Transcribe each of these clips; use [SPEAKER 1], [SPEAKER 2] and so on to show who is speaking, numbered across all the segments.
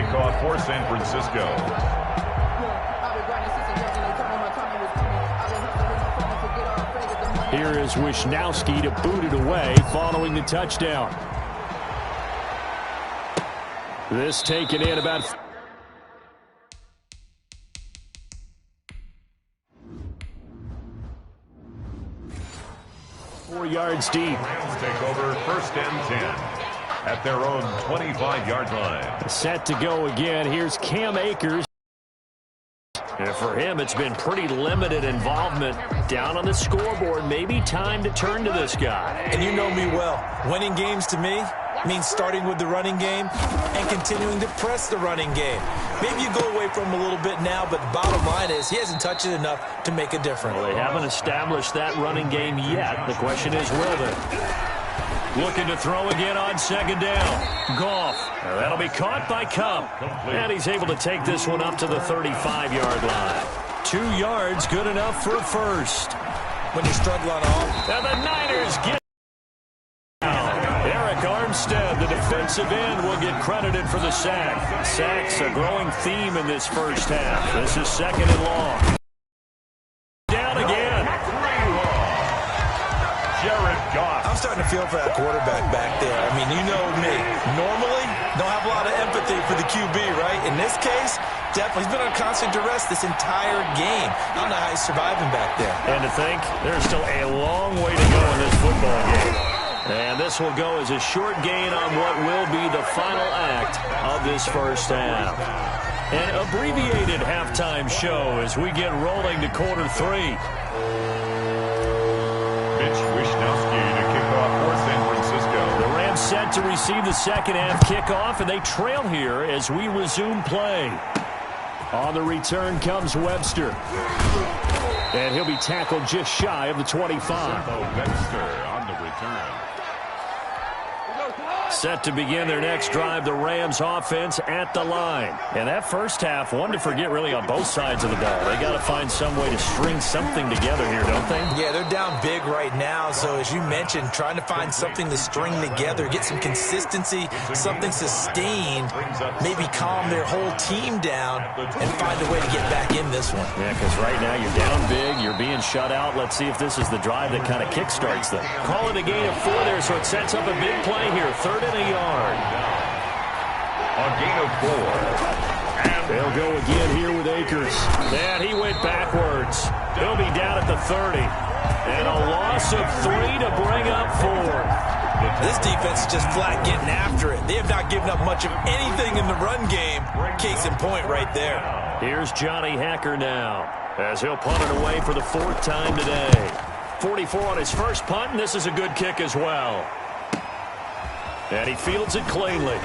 [SPEAKER 1] kickoff for San Francisco.
[SPEAKER 2] Here is Wisnowski to boot it away following the touchdown. This taken in about 4 yards deep.
[SPEAKER 1] Rams take over 1st and 10 at their own 25-yard line.
[SPEAKER 2] Set to go again. Here's Cam Akers. And for him, it's been pretty limited involvement down on the scoreboard. Maybe time to turn to this guy.
[SPEAKER 3] And you know me well. Winning games to me means starting with the running game and continuing to press the running game. Maybe you go away from him a little bit now, but the bottom line is he hasn't touched it enough to make a difference.
[SPEAKER 2] Well, they haven't established that running game yet. The question is, will they? Looking to throw again on 2nd down. Goff. That'll be caught by Kupp. And he's able to take this one up to the 35-yard line. 2 yards, good enough for a first.
[SPEAKER 3] When you struggle on all.
[SPEAKER 2] And the Niners get Eric Armstead, the defensive end, will get credited for the sack. Sacks a growing theme in this first half. This is 2nd and long. Down again.
[SPEAKER 1] Jared Goff.
[SPEAKER 3] I'm starting to feel for that quarterback back there. I mean, you know me. Normally, don't have a lot of empathy for the QB, right? In this case, definitely. He's been on constant duress this entire game. I don't know how he's surviving back there.
[SPEAKER 2] And to think, there's still a long way to go in this football game. And this will go as a short gain on what will be the final act of this first half. An abbreviated halftime show as we get rolling to quarter 3.
[SPEAKER 1] Wisnowski to kick off for San Francisco.
[SPEAKER 2] The Rams set to receive the second half kickoff, and they trail here as we resume play. On the return comes Webster. And he'll be tackled just shy of the 25.
[SPEAKER 1] Webster on the return.
[SPEAKER 2] Set to begin their next drive, the Rams offense at the line. And that first half, one to forget really on both sides of the ball. They got to find some way to string something together here, don't they?
[SPEAKER 3] Yeah, they're down big right now. So as you mentioned, trying to find something to string together, get some consistency, something sustained, maybe calm their whole team down and find a way to get back in this one.
[SPEAKER 2] Yeah, because right now you're down big, you're being shut out. Let's see if this is the drive that kind of kickstarts them. Call it a gain of 4 there, so it sets up a big play here. 3rd and a yard.
[SPEAKER 1] A gain of 4. And
[SPEAKER 2] they'll go again here with Akers. And he went backwards. He'll be down at the 30. And a loss of 3 to bring up 4.
[SPEAKER 3] This defense is just flat getting after it. They have not given up much of anything in the run game. Case in point right there.
[SPEAKER 2] Here's Johnny Hacker now as he'll punt it away for the 4th time today. 44 on his first punt, and this is a good kick as well. And he fields it cleanly.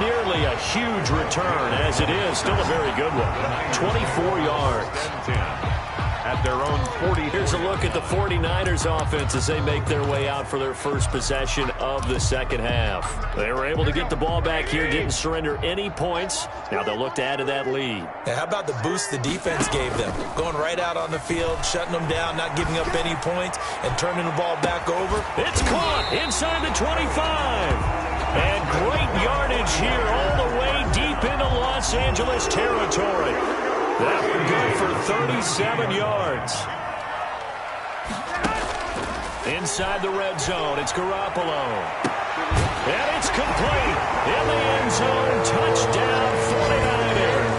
[SPEAKER 2] Nearly a huge return, as it is. Still a very good one. 24 yards.
[SPEAKER 1] At their own 40.
[SPEAKER 2] Here's a look at the 49ers offense as they make their way out for their first possession of the second half. They were able to get the ball back here, didn't surrender any points. Now they'll look to add to that lead.
[SPEAKER 3] Yeah, how about the boost the defense gave them? Going right out on the field, shutting them down, not giving up any points, and turning the ball back over.
[SPEAKER 2] It's caught inside the 25. And great yardage here all the way deep into Los Angeles territory. That one good for 37 yards. Inside the red zone, it's Garoppolo. And it's complete. In the end zone, touchdown 49ers.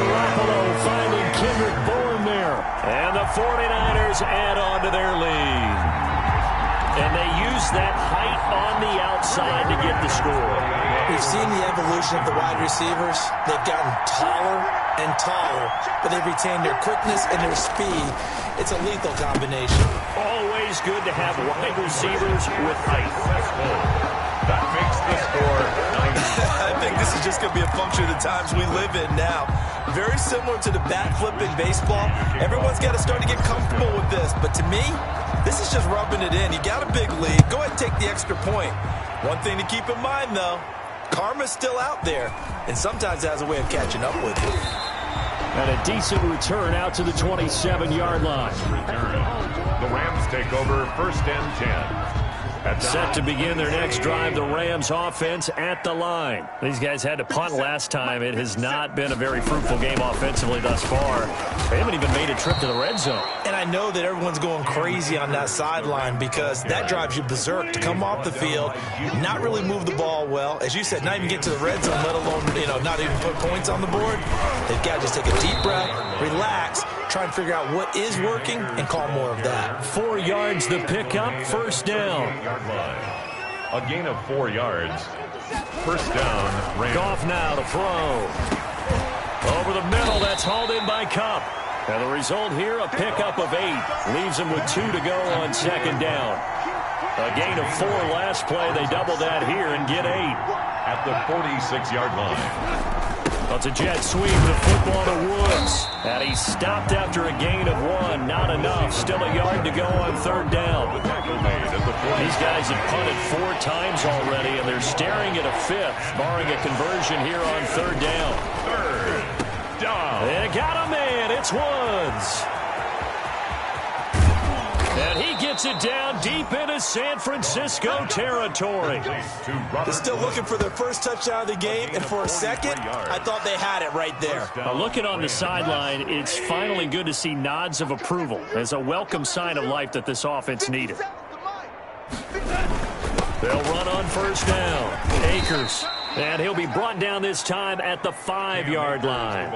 [SPEAKER 2] Garoppolo finding Kendrick Bourne there. And the 49ers add on to their lead. And they use that height on the outside to get the score.
[SPEAKER 3] We've seen the evolution of the wide receivers. They've gotten taller and taller, but they've retained their quickness and their speed. It's a lethal combination.
[SPEAKER 2] Always good to have wide receivers with height.
[SPEAKER 1] That makes the score 90.
[SPEAKER 3] I think this is just going to be a function of the times we live in now. Very similar to the bat flip in baseball. Everyone's got to start to get comfortable with this, but to me, this is just rubbing it in. You got a big lead. Go ahead and take the extra point. One thing to keep in mind, though, karma's still out there, and sometimes it has a way of catching up with you.
[SPEAKER 2] And a decent return out to the 27-yard line.
[SPEAKER 1] The Rams take over 1st and 10.
[SPEAKER 2] Set to begin their next drive, the Rams offense at the line. These guys had to punt last time. It has not been a very fruitful game offensively thus far. They haven't even made a trip to the red zone.
[SPEAKER 3] And I know that everyone's going crazy on that sideline because that drives you berserk to come off the field, not really move the ball well. As you said, not even get to the red zone, let alone, not even put points on the board. They've got to just take a deep breath, relax, try and figure out what is working and call more of that.
[SPEAKER 2] 4 yards the pickup, first down.
[SPEAKER 1] A gain of 4 yards. First down.
[SPEAKER 2] Goff now to throw. Over the middle, that's hauled in by Kupp. And the result here, a pickup of 8. Leaves him with 2 to go on second down. A gain of 4 last play. They double that here and get 8.
[SPEAKER 1] At the 46-yard line.
[SPEAKER 2] Well, it's a jet sweep, the football to Woods. And he's stopped after a gain of 1. Not enough. Still a yard to go on third down. These guys have punted 4 times already, and they're staring at a 5th, barring a conversion here on third down.
[SPEAKER 1] Third down.
[SPEAKER 2] They got him in. It's Woods. And he gets it down deep into San Francisco territory.
[SPEAKER 3] They're still looking for their first touchdown of the game, and for a second, I thought they had it right there.
[SPEAKER 2] Looking on the sideline, it's finally good to see nods of approval as a welcome sign of life that this offense needed. They'll run on first down. Akers. And he'll be brought down this time at the 5-yard line.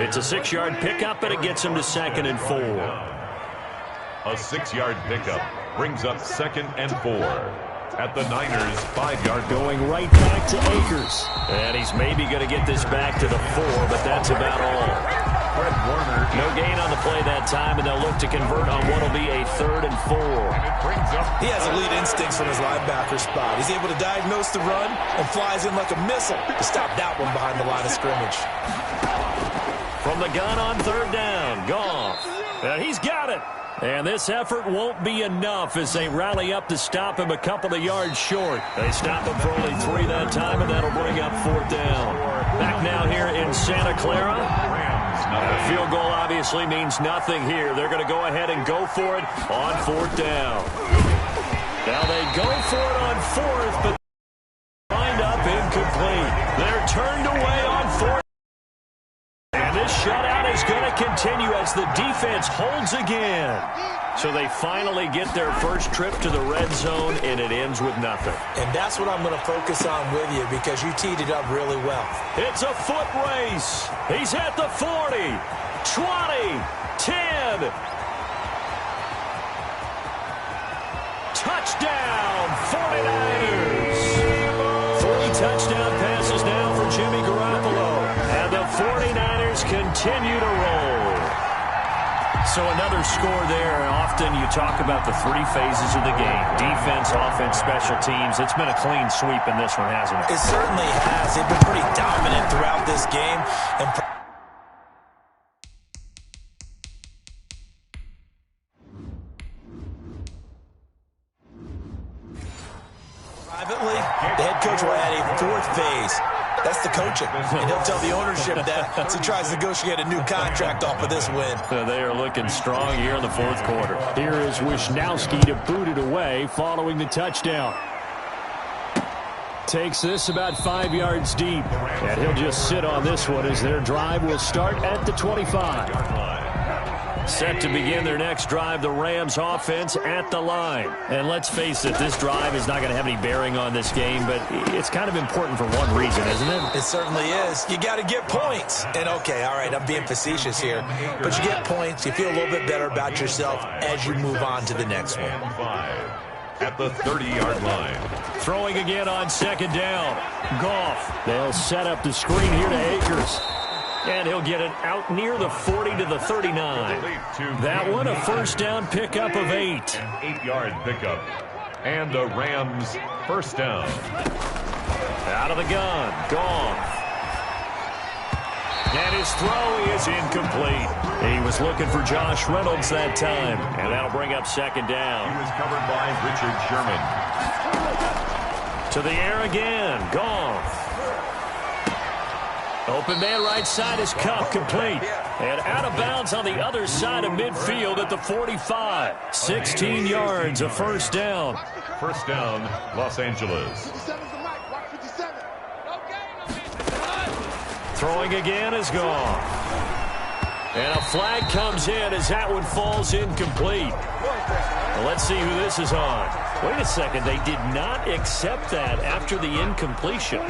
[SPEAKER 2] It's a 6-yard pickup, and it gets him to 2nd and 4.
[SPEAKER 1] A 6-yard pickup brings up 2nd and 4. At the Niners' 5-yard
[SPEAKER 2] going right back to Akers. And he's maybe going to get this back to the 4, but that's about all.
[SPEAKER 1] Fred Warner.
[SPEAKER 2] No gain on the play that time, and they'll look to convert on what will be a 3rd and 4.
[SPEAKER 3] He has elite instincts from his linebacker spot. He's able to diagnose the run and flies in like a missile to stop that one behind the line of scrimmage.
[SPEAKER 2] From the gun on third down, Goff. And he's got it. And this effort won't be enough as they rally up to stop him a couple of yards short. They stop him for only 3 that time, and that'll bring up 4th down. Back now here in Santa Clara. A field goal obviously means nothing here. They're going to go ahead and go for it on 4th down. Now they go for it on 4th, but wind up incomplete. They're turned away on 4th. And this shutout is going to continue as the defense holds again. So they finally get their first trip to the red zone, and it ends with nothing.
[SPEAKER 3] And that's what I'm going to focus on with you because you teed it up really well.
[SPEAKER 2] It's a foot race. He's at the 40, 20, 10. Touchdown, 49ers. 3 touchdown passes now for Jimmy Garoppolo. And the 49ers continue to roll. So another score there. Often you talk about the 3 phases of the game. Defense, offense, special teams. It's been a clean sweep in this one, hasn't it?
[SPEAKER 3] It certainly has. They've been pretty dominant throughout this game. And privately, the head coach will add a 4th phase. That's the coaching. And he'll tell the ownership that as he tries to negotiate a new contract off of this win.
[SPEAKER 2] They are looking strong here in the 4th quarter. Here is Wisnowski to boot it away following the touchdown. Takes this about 5 yards deep. And he'll just sit on this one as their drive will start at the 25. Set to begin their next drive, the Rams offense at the line. And let's face it, this drive is not going to have any bearing on this game, but it's kind of important for one reason, isn't it?
[SPEAKER 3] It certainly is. You got to get points. And okay, all right, I'm being facetious here, but you get points, you feel a little bit better about yourself as you move on to the next one.
[SPEAKER 1] At the 30-yard line.
[SPEAKER 2] Throwing again on second down. Goff. They'll set up the screen here to Akers. And he'll get it out near the 40 to the 39. That one, a first down pickup of 8.
[SPEAKER 1] An 8-yard pickup. And the Rams first down.
[SPEAKER 2] Out of the gun. Goff. And his throw is incomplete. He was looking for Josh Reynolds that time. And that'll bring up second down.
[SPEAKER 1] He was covered by Richard Sherman.
[SPEAKER 2] To the air again. Goff. Open man right side is Kupp, complete. And out of bounds on the other side of midfield at the 45. 16 yards, a first down.
[SPEAKER 1] First down, Los Angeles.
[SPEAKER 2] Throwing again is gone. And a flag comes in as that one falls incomplete. Well, let's see who this is on. Wait a second. They did not accept that after the incompletion.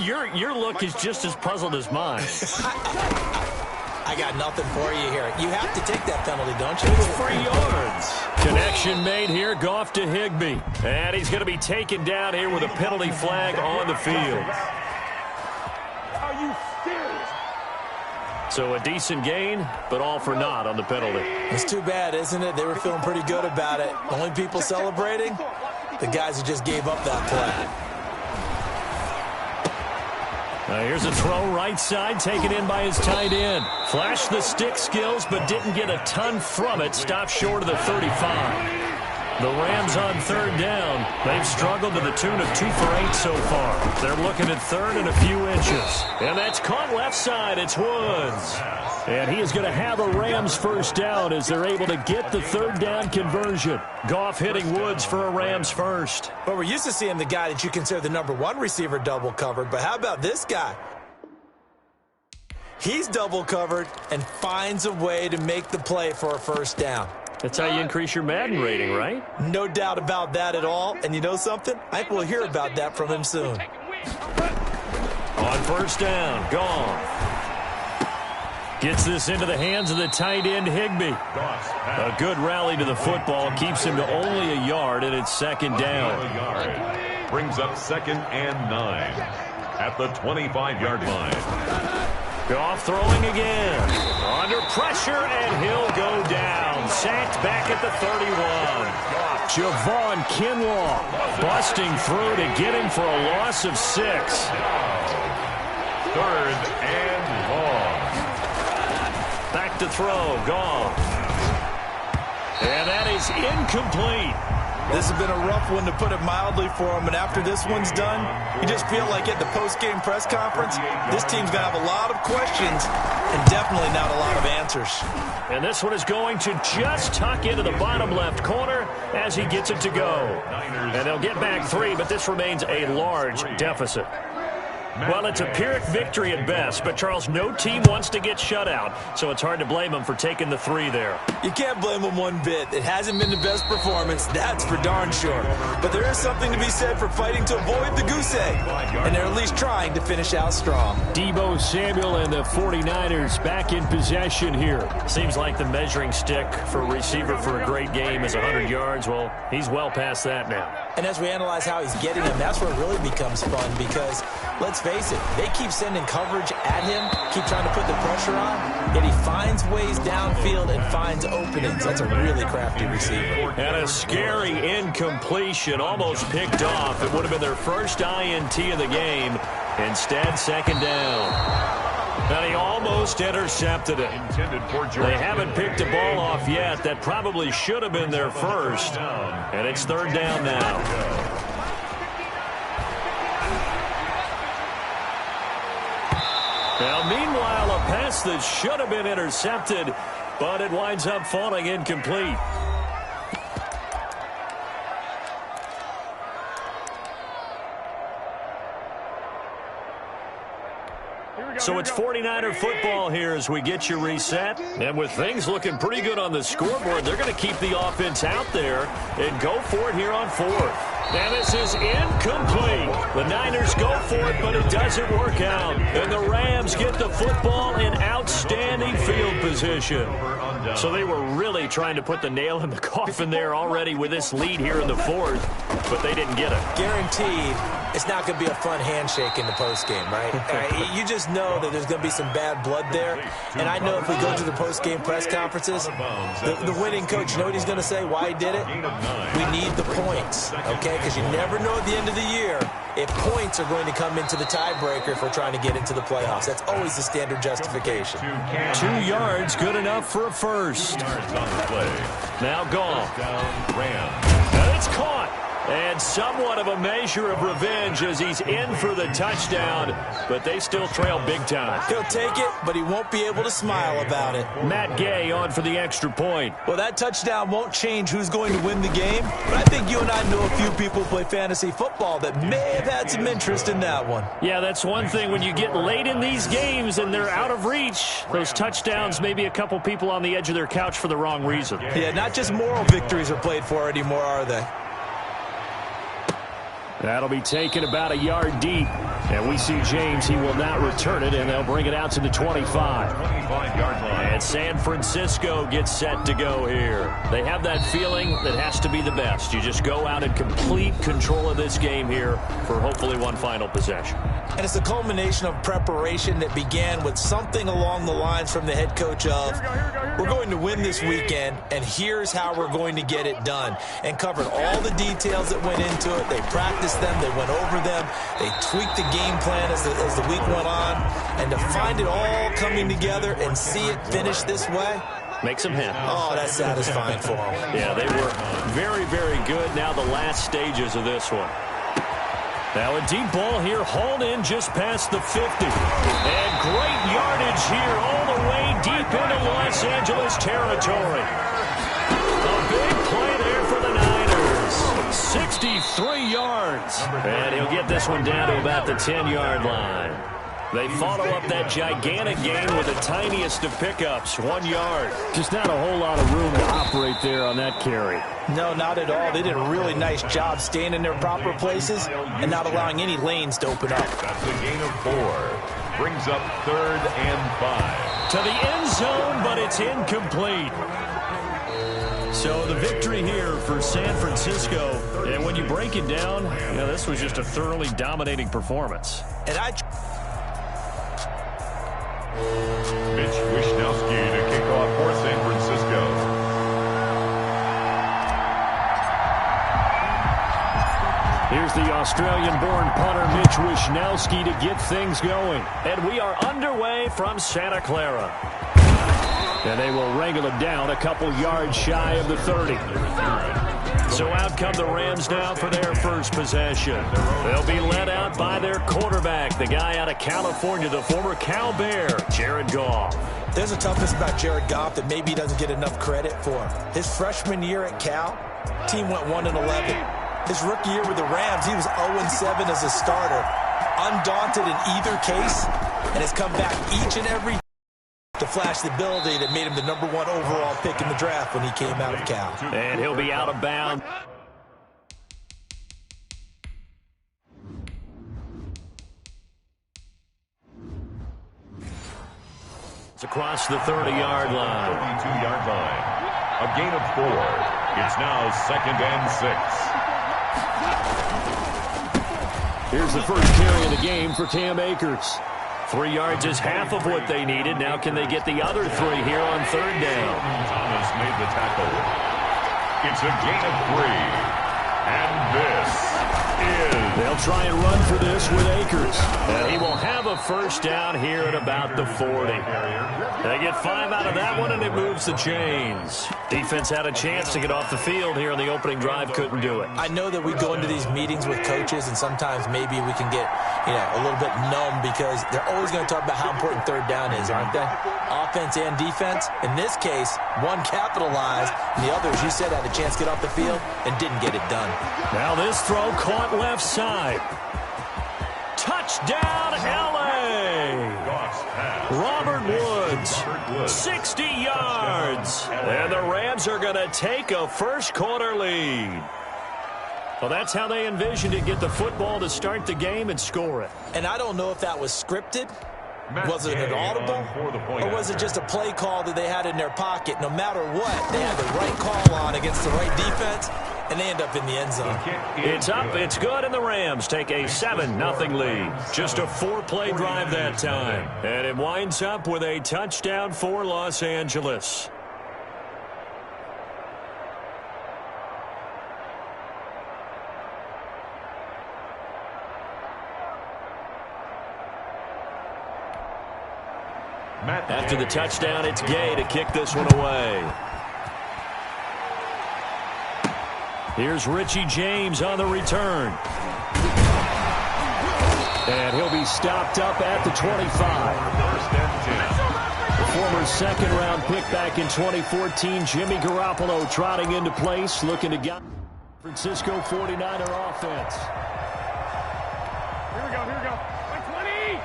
[SPEAKER 2] Your look is just as puzzled as mine.
[SPEAKER 3] I got nothing for you here. You have to take that penalty, don't you?
[SPEAKER 2] It's 3 yards. Connection made here. Goff to Higbee. And he's going to be taken down here with a penalty flag on the field.
[SPEAKER 4] Are you serious?
[SPEAKER 2] So a decent gain, but all for naught on the penalty.
[SPEAKER 3] It's too bad, isn't it? They were feeling pretty good about it. The only people celebrating, the guys who just gave up that play.
[SPEAKER 2] Now here's a throw right side, taken in by his tight end. Flashed the stick skills, but didn't get a ton from it. Stopped short of the 35. The Rams on third down. They've struggled to the tune of 2 for 8 so far. They're looking at third and a few inches. And that's caught left side. It's Woods. And he is going to have a Rams first down as they're able to get the third down conversion. Goff hitting Woods for a Rams first.
[SPEAKER 3] But we're used to seeing the guy that you consider the #1 receiver double covered. But how about this guy? He's double covered and finds a way to make the play for a first down.
[SPEAKER 2] That's how you increase your Madden rating, right?
[SPEAKER 3] No doubt about that at all. And you know something? I think we'll hear about that from him soon.
[SPEAKER 2] On first down, gone. Gets this into the hands of the tight end, Higbee. A good rally to the football. Keeps him to only a yard, and it's second down.
[SPEAKER 1] Brings up 2nd and 9 at the 25-yard line.
[SPEAKER 2] Goff throwing again. Under pressure, and he'll go down. Sacked back at the 31. Javon Kinlaw busting through to get him for a loss of 6.
[SPEAKER 1] 3rd and long.
[SPEAKER 2] Back to throw. Gone. And that is incomplete.
[SPEAKER 3] This has been a rough one, to put it mildly, for him. And after this one's done, you just feel like at the post-game press conference, this team's going to have a lot of questions and definitely not a lot of answers.
[SPEAKER 2] And this one is going to just tuck into the bottom left corner as he gets it to go. And they'll get back 3, but this remains a large deficit. Well, it's a Pyrrhic victory at best, but, Charles, no team wants to get shut out, so it's hard to blame them for taking the 3 there.
[SPEAKER 3] You can't blame them one bit. It hasn't been the best performance, that's for darn sure. But there is something to be said for fighting to avoid the goose egg, and they're at least trying to finish out strong.
[SPEAKER 2] Deebo Samuel and the 49ers back in possession here. Seems like the measuring stick for a receiver for a great game is 100 yards. Well, he's well past that now.
[SPEAKER 3] And as we analyze how he's getting them, that's where it really becomes fun, because let's face it, they keep sending coverage at him, keep trying to put the pressure on, yet he finds ways downfield and finds openings. That's a really crafty receiver.
[SPEAKER 2] And a scary incompletion, almost picked off. It would have been their first INT of the game. Instead, second down. And he almost intercepted it. They haven't picked the ball off yet. That probably should have been their first. And it's third down now. Now, meanwhile, a pass that should have been intercepted, but it winds up falling incomplete. So it's 49er football here as we get you reset. And with things looking pretty good on the scoreboard, they're going to keep the offense out there and go for it here on 4th. And this is incomplete. The Niners go for it, but it doesn't work out. And the Rams get the football in outstanding field position. So they were really trying to put the nail in the coffin there already with this lead here in the 4th, but they didn't get it.
[SPEAKER 3] Guaranteed, it's not going to be a fun handshake in the postgame, right? You just know that there's going to be some bad blood there. And I know if we go to the postgame press conferences, the winning coach, you know what he's going to say, why he did it? We need the points, okay? Because you never know at the end of the year if points are going to come into the tiebreaker if we're trying to get into the playoffs. That's always the standard justification.
[SPEAKER 2] 2 yards, good enough for a first. Now gone. And it's caught. And somewhat of a measure of revenge as he's in for the touchdown, but they still trail big time.
[SPEAKER 3] He'll take it, but he won't be able to smile about it.
[SPEAKER 2] Matt Gay on for the extra point.
[SPEAKER 3] Well, that touchdown won't change who's going to win the game, but I think you and I know a few people who play fantasy football that may have had some interest in that one.
[SPEAKER 2] Yeah, that's one thing. When you get late in these games and they're out of reach, those touchdowns, maybe a couple people on the edge of their couch for the wrong reason.
[SPEAKER 3] Yeah, not just moral victories are played for anymore, are they?
[SPEAKER 2] That'll be taken about a yard deep. And we see James, he will not return it, and they'll bring it out to the 25.
[SPEAKER 1] 25-yard line.
[SPEAKER 2] And San Francisco gets set to go here. They have that feeling that has to be the best. You just go out and complete control of this game here for hopefully one final possession.
[SPEAKER 3] And it's a culmination of preparation that began with something along the lines from the head coach of, we're going to win this weekend, and here's how we're going to get it done. And covered all the details that went into it. They practiced them. They went over them. They tweaked the game plan as the week went on. And to find it all coming together and see it finish this way,
[SPEAKER 2] makes them happy.
[SPEAKER 3] Oh, that's satisfying for them.
[SPEAKER 2] Yeah, they were very, very good. Now the last stages of this one. Now a deep ball here, hauled in just past the 50. And great yardage here all the way deep into Los Angeles territory. A big play there for the Niners. 63 yards. And he'll get this one down to about the 10-yard line. They follow up that gigantic gain with the tiniest of pickups, 1 yard. Just not a whole lot of room to operate there on that carry.
[SPEAKER 3] No, not at all. They did a really nice job staying in their proper places and not allowing any lanes to open up.
[SPEAKER 1] That's a gain of 4. Brings up 3rd and 5.
[SPEAKER 2] To the end zone, but it's incomplete. So the victory here for San Francisco. And when you break it down, you know, this was just a thoroughly dominating performance.
[SPEAKER 3] And
[SPEAKER 1] Mitch Wishnowsky to kick off for San Francisco.
[SPEAKER 2] Here's the Australian-born punter Mitch Wishnowsky to get things going. And we are underway from Santa Clara. And they will wrangle it down a couple yards shy of the 30. So out come the Rams now for their first possession. They'll be led out by their quarterback, the guy out of California, the former Cal Bear, Jared Goff.
[SPEAKER 3] there's a toughness about Jared Goff that maybe he doesn't get enough credit for. His freshman year at Cal, team went 1-11. His rookie year with the Rams, he was 0-7 as a starter. Undaunted in either case, and has come back each and every to flash the ability that made him the #1 overall pick in the draft when he came out of Cal.
[SPEAKER 2] And he'll be out of bounds. It's across the 30-yard line.
[SPEAKER 1] 32-yard line. A gain of 4. It's now 2nd and 6.
[SPEAKER 2] Here's the first carry of the game for Cam Akers. 3 yards is half of what they needed. Now can they get the other 3 here on 3rd down?
[SPEAKER 1] Thomas made the tackle. It's a gain of 3. And this is...
[SPEAKER 2] They'll try and run for this with Akers. And he will have a first down here at about the 40. They get 5 out of that one, and it moves the chains. Defense had a chance to get off the field here in the opening drive, couldn't do it.
[SPEAKER 3] I know that we go into these meetings with coaches, and sometimes maybe we can get, a little bit numb because they're always going to talk about how important 3rd down is, aren't they? Offense and defense. In this case, one capitalized, and the other, as you said, had a chance to get off the field and didn't get it done.
[SPEAKER 2] Now this throw caught left side. Touchdown, L.A. Robert Woods, 60 yards. And the Rams are going to take a first-quarter lead. Well, that's how they envisioned it, get the football to start the game and score it.
[SPEAKER 3] And I don't know if that was scripted. Was it an audible? Or was it just a play call that they had in their pocket? No matter what, they had the right call on against the right defense, and they end up in the end zone.
[SPEAKER 2] It's up, it's good, and the Rams take a 7-0 lead. Just a 4-play drive that time. And it winds up with a touchdown for Los Angeles. After the touchdown, it's Gay to kick this one away. Here's Richie James on the return. And he'll be stopped up at the 25.
[SPEAKER 1] First and 10.
[SPEAKER 2] The former second-round pick back in 2014, Jimmy Garoppolo trotting into place, looking to get Francisco 49er offense.
[SPEAKER 4] Here we go, here we go. 20!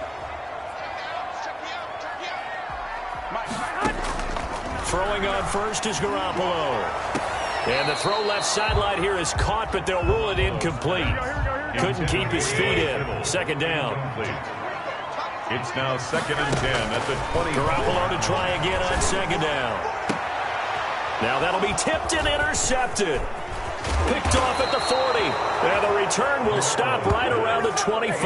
[SPEAKER 2] Throwing on first is Garoppolo. And the throw left sideline here is caught, but they'll rule it incomplete. Couldn't keep his feet in. Second down.
[SPEAKER 1] It's now 2nd and 10 at the 20.
[SPEAKER 2] Garoppolo to try again on second down. Now that'll be tipped and intercepted. Picked off at the 40. And the return will stop right around the 25.